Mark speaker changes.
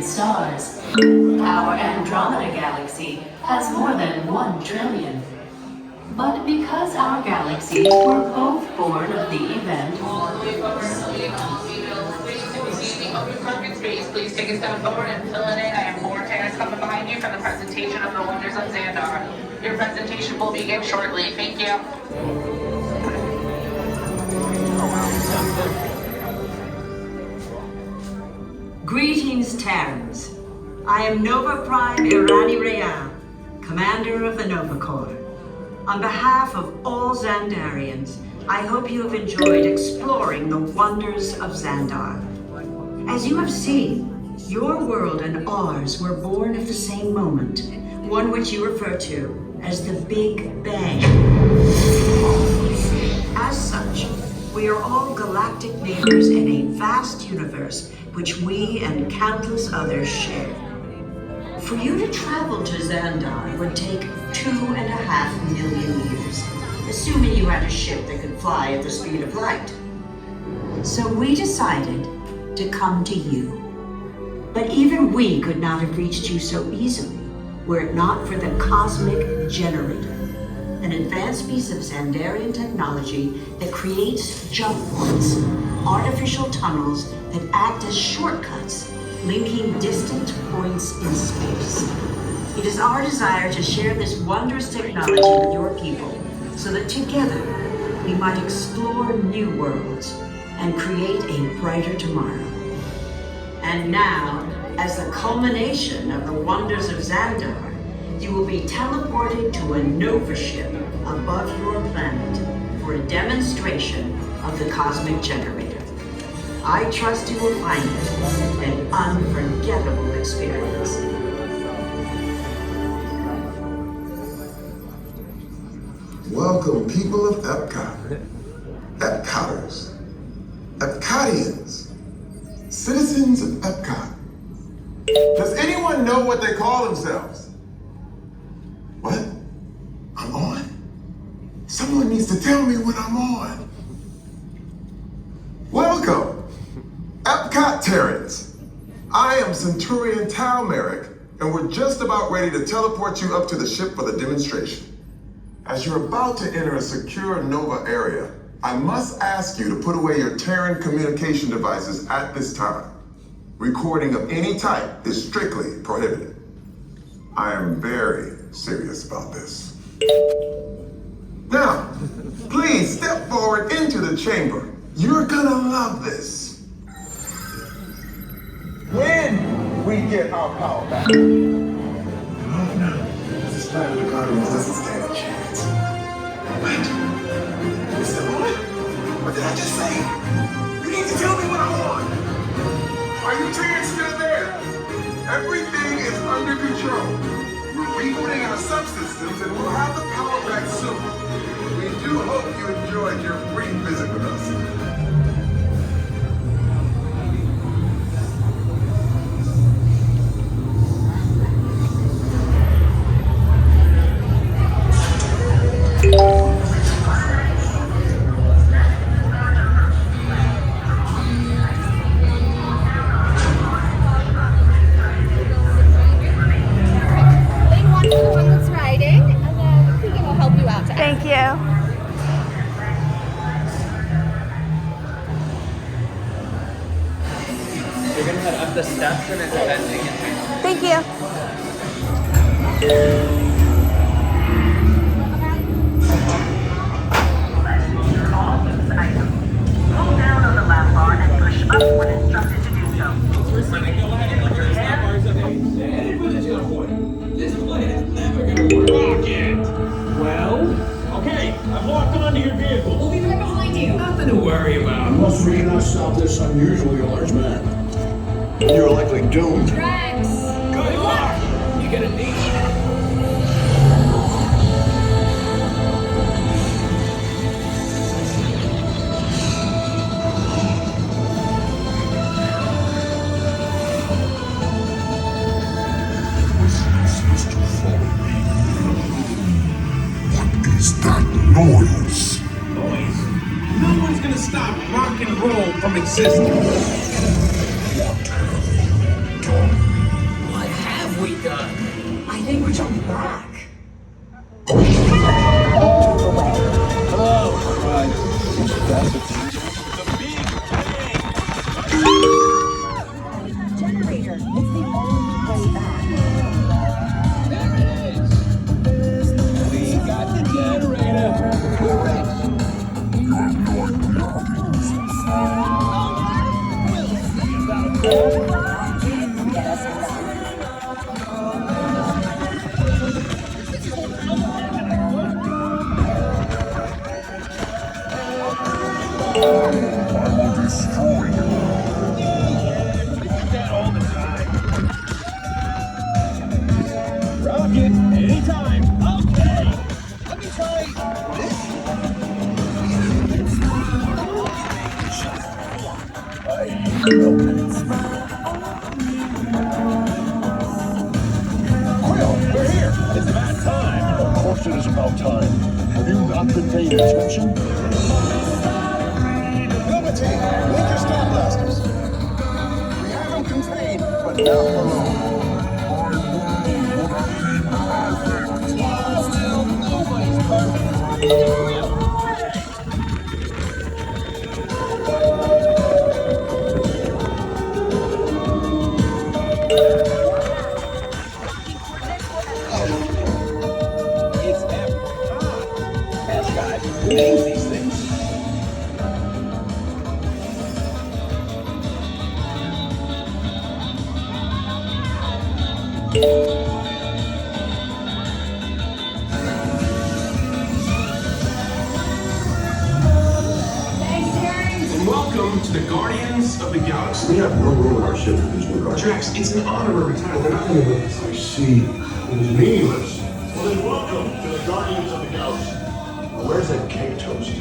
Speaker 1: Stars. Our Andromeda galaxy has more than 1 trillion. But because our galaxies were both born of the event...
Speaker 2: Please take a step forward and fill it in. I have 4 chairs coming behind you for the presentation of the wonders of Xandar. Your presentation will begin shortly. Thank you.
Speaker 3: Greetings, Terrans. I am Nova Prime Irani Real, Commander of the Nova Corps. On behalf of all Xandarians, I hope you have enjoyed exploring the wonders of Xandar. As you have seen, your world and ours were born at the same moment, one which you refer to as the Big Bang. As such, we are all galactic neighbors in a vast universe which we and countless others share. For you to travel to Xandar would take 2.5 million years, assuming you had a ship that could fly at the speed of light. So we decided to come to you. But even we could not have reached you so easily were it not for the Cosmic Generator, an advanced piece of Xandarian technology that creates jump points, artificial tunnels that act as shortcuts, linking distant points in space. It is our desire to share this wondrous technology with your people so that together we might explore new worlds and create a brighter tomorrow. And now, as the culmination of the wonders of Xandar, you will be teleported to a Nova ship above your planet for a demonstration of the Cosmic Generator. I trust you will find it an unforgettable experience.
Speaker 4: Welcome, people of Epcot. Epcoters. Epcotians. Citizens of Epcot. Does anyone know what they call themselves? What? I'm on? Someone needs to tell me when I'm on. Welcome, Epcot Terrans. I am Centurion Tal Merrick, and we're just about ready to teleport you up to the ship for the demonstration. As you're about to enter a secure Nova area, I must ask you to put away your Terran communication devices at this time. Recording of any type is strictly prohibited. I am very serious about this. Now, please step forward into the chamber. You're gonna love this. When we get our power back. Oh no, this planet of Guardians doesn't stand a chance. Wait, is it on? What did I just say? You need to tell me when I'm on. Are you Terrans still there? Everything is under control. We're rebooting our subsystems and we'll have the power back soon. We do hope you enjoyed your brief visit with us.
Speaker 5: Thank you.
Speaker 6: You're gonna head up the steps and it's bending.
Speaker 5: Thank you.
Speaker 3: All use items. Pull down on the lap bar and push up when instructed to do so.
Speaker 7: This planet's never gonna work. Rocket! Well? Okay, I've locked onto your vehicle. We'll be right behind you. Nothing to worry about.
Speaker 8: Unless we cannot stop this unusually large man. You're likely doomed.
Speaker 7: Rex! Good luck! You're gonna need it.
Speaker 4: noise.
Speaker 7: Boys, no one's gonna stop rock and roll from existing. What have we done?
Speaker 3: I think we're jumping back.
Speaker 5: Generator. It's the only way back.
Speaker 7: We got the generator. Rocket, anytime. Okay. Let me try this.
Speaker 8: Quill, we're here. It's about time. Of course it is about time. Have you not been paying attention?
Speaker 4: Liberty, make your star blasters. We have them contained, but not for long.
Speaker 7: It's epic. Yes, guys, who names these things?
Speaker 9: And welcome to the Guardians of the Galaxy.
Speaker 8: We have no room in our ship for these new guards.
Speaker 9: Drax, it's an honorary title. They're not going to with us.
Speaker 8: I see. It is meaningless. Well then welcome to the Guardians of the Galaxy. Now, where's that cake toast?